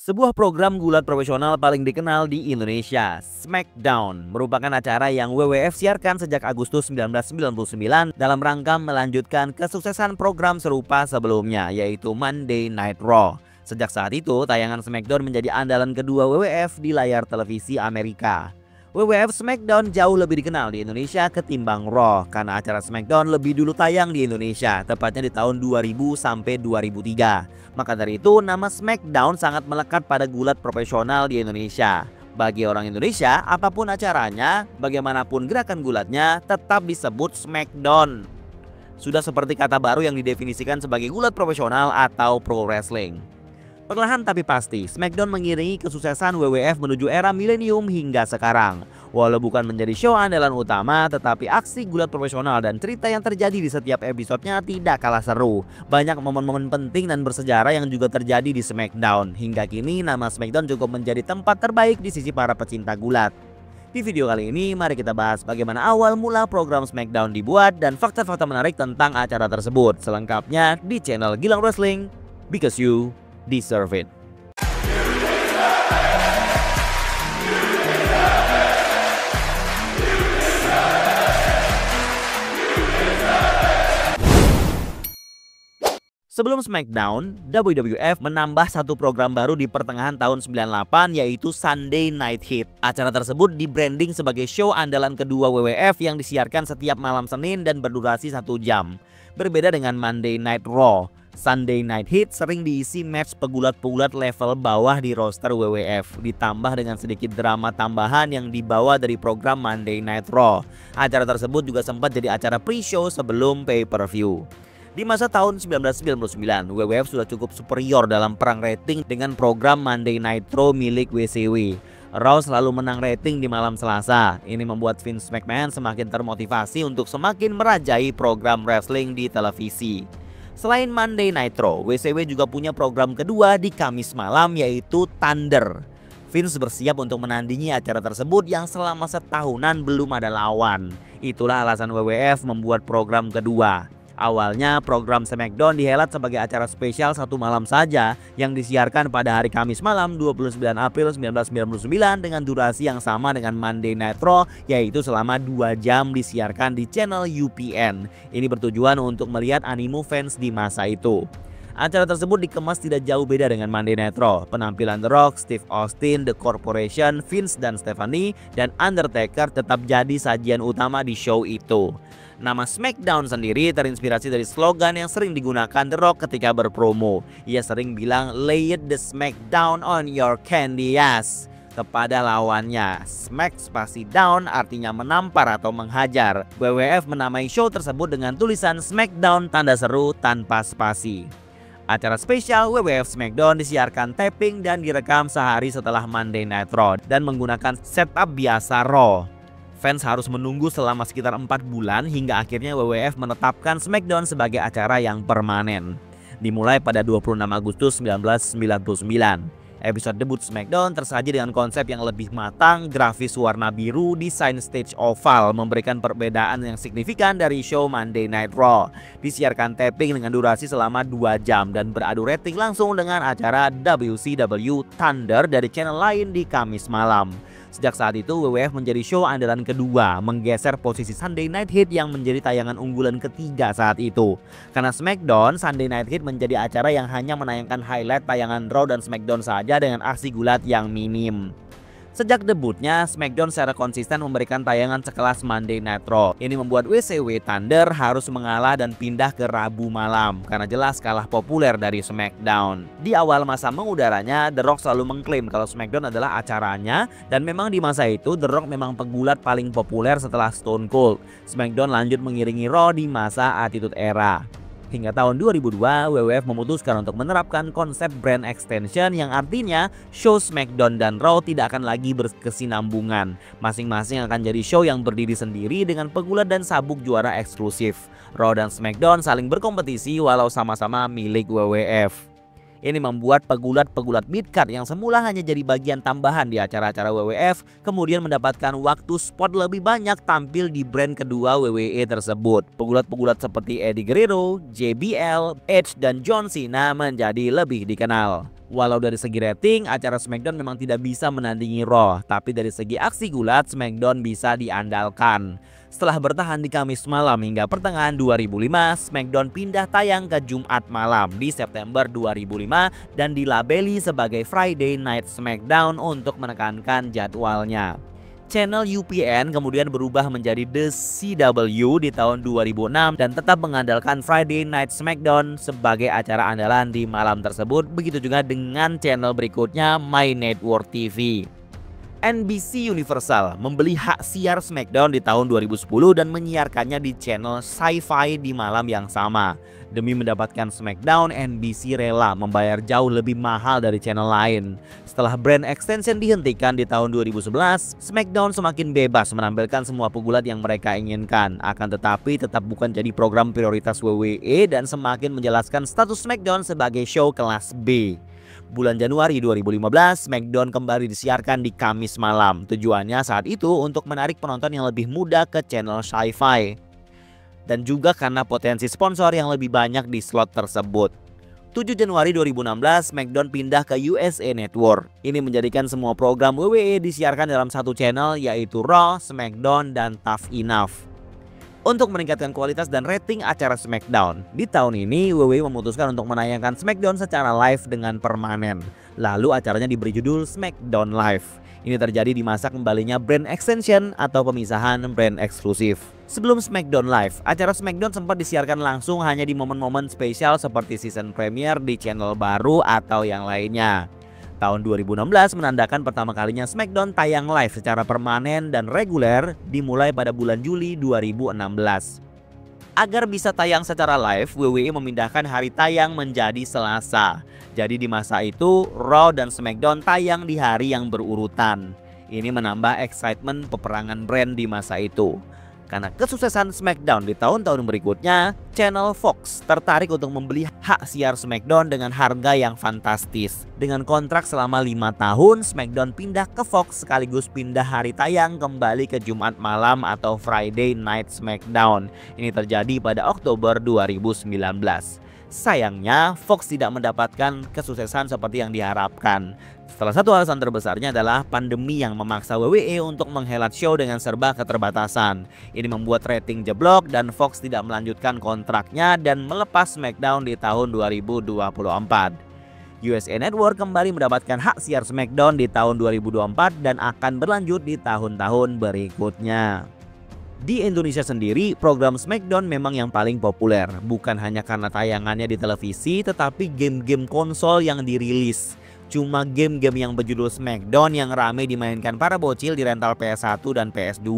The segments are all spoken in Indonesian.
Sebuah program gulat profesional paling dikenal di Indonesia, SmackDown, merupakan acara yang WWF siarkan sejak Agustus 1999 dalam rangka melanjutkan kesuksesan program serupa sebelumnya, yaitu Monday Night Raw. Sejak saat itu, tayangan SmackDown menjadi andalan kedua WWF di layar televisi Amerika. WWF SmackDown jauh lebih dikenal di Indonesia ketimbang Raw karena acara SmackDown lebih dulu tayang di Indonesia, tepatnya di tahun 2000 sampai 2003. Maka dari itu, nama SmackDown sangat melekat pada gulat profesional di Indonesia. Bagi orang Indonesia, apapun acaranya, bagaimanapun gerakan gulatnya, tetap disebut SmackDown. Sudah seperti kata baru yang didefinisikan sebagai gulat profesional atau pro wrestling. Perlahan tapi pasti, SmackDown mengiringi kesuksesan WWF menuju era milenium hingga sekarang. Walau bukan menjadi show andalan utama, tetapi aksi gulat profesional dan cerita yang terjadi di setiap episodenya tidak kalah seru. Banyak momen-momen penting dan bersejarah yang juga terjadi di SmackDown. Hingga kini nama SmackDown cukup menjadi tempat terbaik di sisi para pecinta gulat. Di video kali ini, mari kita bahas bagaimana awal mula program SmackDown dibuat dan fakta-fakta menarik tentang acara tersebut. Selengkapnya di channel Gilang Wrestling, because you deserve it. Sebelum SmackDown, WWF menambah satu program baru di pertengahan tahun 98 yaitu Sunday Night Heat. Acara tersebut di-branding sebagai show andalan kedua WWF yang disiarkan setiap malam Senin dan berdurasi 1 jam. Berbeda dengan Monday Night Raw, Sunday Night Heat sering diisi match pegulat-pegulat level bawah di roster WWF, ditambah dengan sedikit drama tambahan yang dibawa dari program Monday Night Raw. Acara tersebut juga sempat jadi acara pre-show sebelum pay-per-view. Di masa tahun 1999, WWF sudah cukup superior dalam perang rating dengan program Monday Night Raw milik WCW. Raw selalu menang rating di malam Selasa. Ini membuat Vince McMahon semakin termotivasi untuk semakin merajai program wrestling di televisi. Selain Monday Night Raw, WCW juga punya program kedua di Kamis malam yaitu Thunder. Vince bersiap untuk menandingi acara tersebut yang selama setahunan belum ada lawan. Itulah alasan WWF membuat program kedua. Awalnya program SmackDown dihelat sebagai acara spesial 1 malam saja yang disiarkan pada hari Kamis malam 29 April 1999 dengan durasi yang sama dengan Monday Night Raw, yaitu selama 2 jam disiarkan di channel UPN. Ini bertujuan untuk melihat animo fans di masa itu. Acara tersebut dikemas tidak jauh beda dengan Monday Night Raw. Penampilan The Rock, Steve Austin, The Corporation, Vince dan Stephanie, dan Undertaker tetap jadi sajian utama di show itu. Nama SmackDown sendiri terinspirasi dari slogan yang sering digunakan The Rock ketika berpromo. Ia sering bilang, "Lay the smackdown on your candy ass" kepada lawannya. Smack spasi down artinya menampar atau menghajar. WWF menamai show tersebut dengan tulisan SmackDown tanda seru tanpa spasi. Acara spesial WWF SmackDown disiarkan taping dan direkam sehari setelah Monday Night Raw dan menggunakan setup biasa Raw. Fans harus menunggu selama sekitar 4 bulan hingga akhirnya WWF menetapkan SmackDown sebagai acara yang permanen. Dimulai pada 26 Agustus 1999. Episode debut SmackDown tersaji dengan konsep yang lebih matang, grafis warna biru, desain stage oval, memberikan perbedaan yang signifikan dari show Monday Night Raw. Disiarkan taping dengan durasi selama 2 jam dan beradu rating langsung dengan acara WCW Thunder dari channel lain di Kamis malam. Sejak saat itu WWF menjadi show andalan kedua, menggeser posisi Sunday Night Heat yang menjadi tayangan unggulan ketiga saat itu. Karena SmackDown, Sunday Night Heat menjadi acara yang hanya menayangkan highlight tayangan Raw dan SmackDown saja dengan aksi gulat yang minim. Sejak debutnya, SmackDown secara konsisten memberikan tayangan sekelas Monday Night Raw. Ini membuat WCW Thunder harus mengalah dan pindah ke Rabu malam karena jelas kalah populer dari SmackDown. Di awal masa mengudaranya, The Rock selalu mengklaim kalau SmackDown adalah acaranya dan memang di masa itu The Rock memang pegulat paling populer setelah Stone Cold. SmackDown lanjut mengiringi Raw di masa Attitude Era. Hingga tahun 2002, WWF memutuskan untuk menerapkan konsep brand extension yang artinya show SmackDown dan Raw tidak akan lagi berkesinambungan. Masing-masing akan jadi show yang berdiri sendiri dengan pegulat dan sabuk juara eksklusif. Raw dan SmackDown saling berkompetisi walau sama-sama milik WWF. Ini membuat pegulat-pegulat midcard yang semula hanya jadi bagian tambahan di acara-acara WWF kemudian mendapatkan waktu spot lebih banyak tampil di brand kedua WWE tersebut. Pegulat-pegulat seperti Eddie Guerrero, JBL, Edge, dan John Cena menjadi lebih dikenal. Walau dari segi rating, acara SmackDown memang tidak bisa menandingi Raw, tapi dari segi aksi gulat, SmackDown bisa diandalkan. Setelah bertahan di Kamis malam hingga pertengahan 2005, SmackDown pindah tayang ke Jumat malam di September 2005 dan dilabeli sebagai Friday Night SmackDown untuk menekankan jadwalnya. Channel UPN kemudian berubah menjadi The CW di tahun 2006 dan tetap mengandalkan Friday Night SmackDown sebagai acara andalan di malam tersebut. Begitu juga dengan channel berikutnya My Network TV. NBC Universal membeli hak siar SmackDown di tahun 2010 dan menyiarkannya di channel Sci-Fi di malam yang sama. Demi mendapatkan SmackDown, NBC rela membayar jauh lebih mahal dari channel lain. Setelah brand extension dihentikan di tahun 2011, SmackDown semakin bebas menampilkan semua pegulat yang mereka inginkan. Akan tetapi tetap bukan jadi program prioritas WWE dan semakin menjelaskan status SmackDown sebagai show kelas B. Bulan Januari 2015, SmackDown kembali disiarkan di Kamis malam. Tujuannya saat itu untuk menarik penonton yang lebih muda ke channel Sci-Fi. Dan juga karena potensi sponsor yang lebih banyak di slot tersebut. 7 Januari 2016, SmackDown pindah ke USA Network. Ini menjadikan semua program WWE disiarkan dalam satu channel, yaitu Raw, SmackDown, dan Tough Enough. Untuk meningkatkan kualitas dan rating acara SmackDown, di tahun ini WWE memutuskan untuk menayangkan SmackDown secara live dengan permanen. Lalu acaranya diberi judul SmackDown Live. Ini terjadi di masa kembalinya brand extension atau pemisahan brand eksklusif. Sebelum SmackDown Live, acara SmackDown sempat disiarkan langsung hanya di momen-momen spesial seperti season premiere di channel baru atau yang lainnya. Tahun 2016 menandakan pertama kalinya SmackDown tayang live secara permanen dan reguler dimulai pada bulan Juli 2016. Agar bisa tayang secara live, WWE memindahkan hari tayang menjadi Selasa. Jadi di masa itu, Raw dan SmackDown tayang di hari yang berurutan. Ini menambah excitement peperangan brand di masa itu. Karena kesuksesan SmackDown di tahun-tahun berikutnya, channel Fox tertarik untuk membeli hak siar SmackDown dengan harga yang fantastis. Dengan kontrak selama 5 tahun, SmackDown pindah ke Fox sekaligus pindah hari tayang kembali ke Jumat malam atau Friday Night SmackDown. Ini terjadi pada Oktober 2019. Sayangnya, Fox tidak mendapatkan kesuksesan seperti yang diharapkan. Salah satu alasan terbesarnya adalah pandemi yang memaksa WWE untuk menghelat show dengan serba keterbatasan. Ini membuat rating jeblok dan Fox tidak melanjutkan kontraknya dan melepas SmackDown di tahun 2024. USA Network kembali mendapatkan hak siar SmackDown di tahun 2024 dan akan berlanjut di tahun-tahun berikutnya. Di Indonesia sendiri, program SmackDown memang yang paling populer. Bukan hanya karena tayangannya di televisi, tetapi game-game konsol yang dirilis. Cuma game-game yang berjudul SmackDown yang ramai dimainkan para bocil di rental PS1 dan PS2.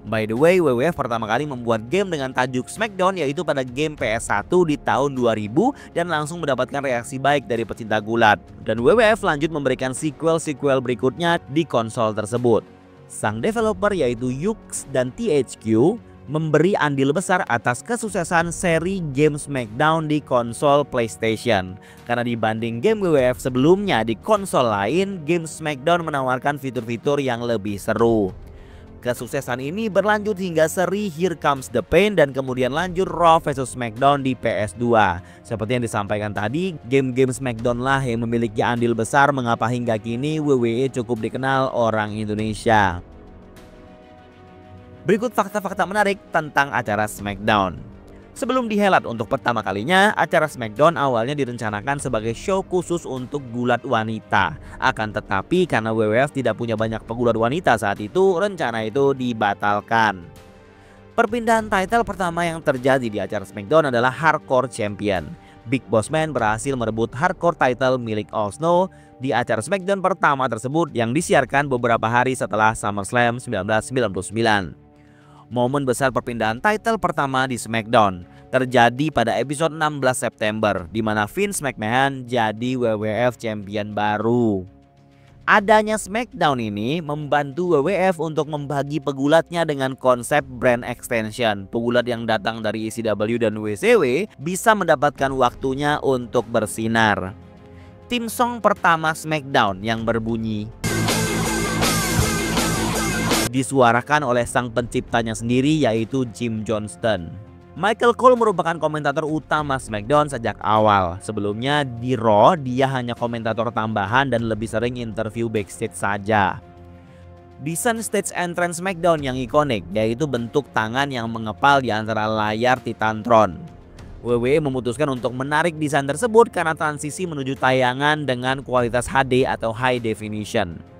By the way, WWF pertama kali membuat game dengan tajuk SmackDown yaitu pada game PS1 di tahun 2000 dan langsung mendapatkan reaksi baik dari pecinta gulat. Dan WWF lanjut memberikan sequel-sequel berikutnya di konsol tersebut. Sang developer yaitu Yuke's dan THQ memberi andil besar atas kesuksesan seri game SmackDown di konsol PlayStation. Karena dibanding game WWF sebelumnya di konsol lain, game SmackDown menawarkan fitur-fitur yang lebih seru. Kesuksesan ini berlanjut hingga seri Here Comes the Pain dan kemudian lanjut Raw vs SmackDown di PS2. Seperti yang disampaikan tadi, game-game SmackDown lah yang memiliki andil besar mengapa hingga kini WWE cukup dikenal orang Indonesia. Berikut fakta-fakta menarik tentang acara SmackDown. Sebelum dihelat untuk pertama kalinya, acara SmackDown awalnya direncanakan sebagai show khusus untuk gulat wanita. Akan tetapi karena WWF tidak punya banyak pegulat wanita saat itu, rencana itu dibatalkan. Perpindahan title pertama yang terjadi di acara SmackDown adalah Hardcore Champion. Big Boss Man berhasil merebut Hardcore title milik Al Snow di acara SmackDown pertama tersebut yang disiarkan beberapa hari setelah SummerSlam 1999. Momen besar perpindahan title pertama di SmackDown terjadi pada episode 16 September di mana Vince McMahon jadi WWF Champion baru. Adanya SmackDown ini membantu WWF untuk membagi pegulatnya dengan konsep brand extension. Pegulat yang datang dari ECW dan WCW bisa mendapatkan waktunya untuk bersinar. Theme song pertama SmackDown yang berbunyi disuarakan oleh sang penciptanya sendiri yaitu Jim Johnston. Michael Cole merupakan komentator utama SmackDown sejak awal. Sebelumnya di Raw dia hanya komentator tambahan dan lebih sering interview backstage saja. Desain stage entrance SmackDown yang ikonik yaitu bentuk tangan yang mengepal di antara layar Titantron. WWE memutuskan untuk menarik desain tersebut karena transisi menuju tayangan dengan kualitas HD atau High Definition.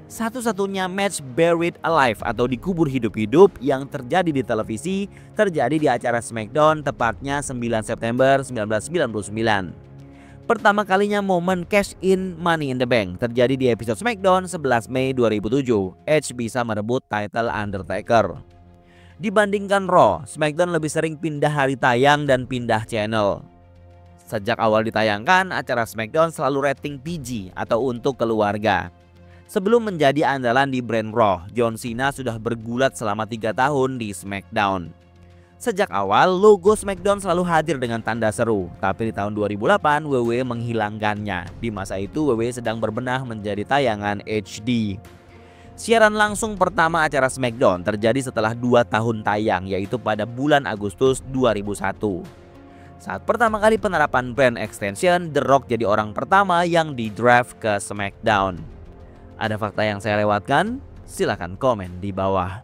Satu-satunya match Buried Alive atau dikubur hidup-hidup yang terjadi di televisi terjadi di acara SmackDown tepatnya 9 September 1999. Pertama kalinya momen cash in Money in the Bank terjadi di episode SmackDown 11 Mei 2007. Edge bisa merebut title Undertaker. Dibandingkan Raw, SmackDown lebih sering pindah hari tayang dan pindah channel. Sejak awal ditayangkan, acara SmackDown selalu rating PG atau untuk keluarga. Sebelum menjadi andalan di brand Raw, John Cena sudah bergulat selama 3 tahun di SmackDown. Sejak awal, logo SmackDown selalu hadir dengan tanda seru, tapi di tahun 2008 WWE menghilangkannya. Di masa itu WWE sedang berbenah menjadi tayangan HD. Siaran langsung pertama acara SmackDown terjadi setelah 2 tahun tayang, yaitu pada bulan Agustus 2001. Saat pertama kali penerapan brand extension, The Rock jadi orang pertama yang di-draft ke SmackDown. Ada fakta yang saya lewatkan? Silahkan komen di bawah.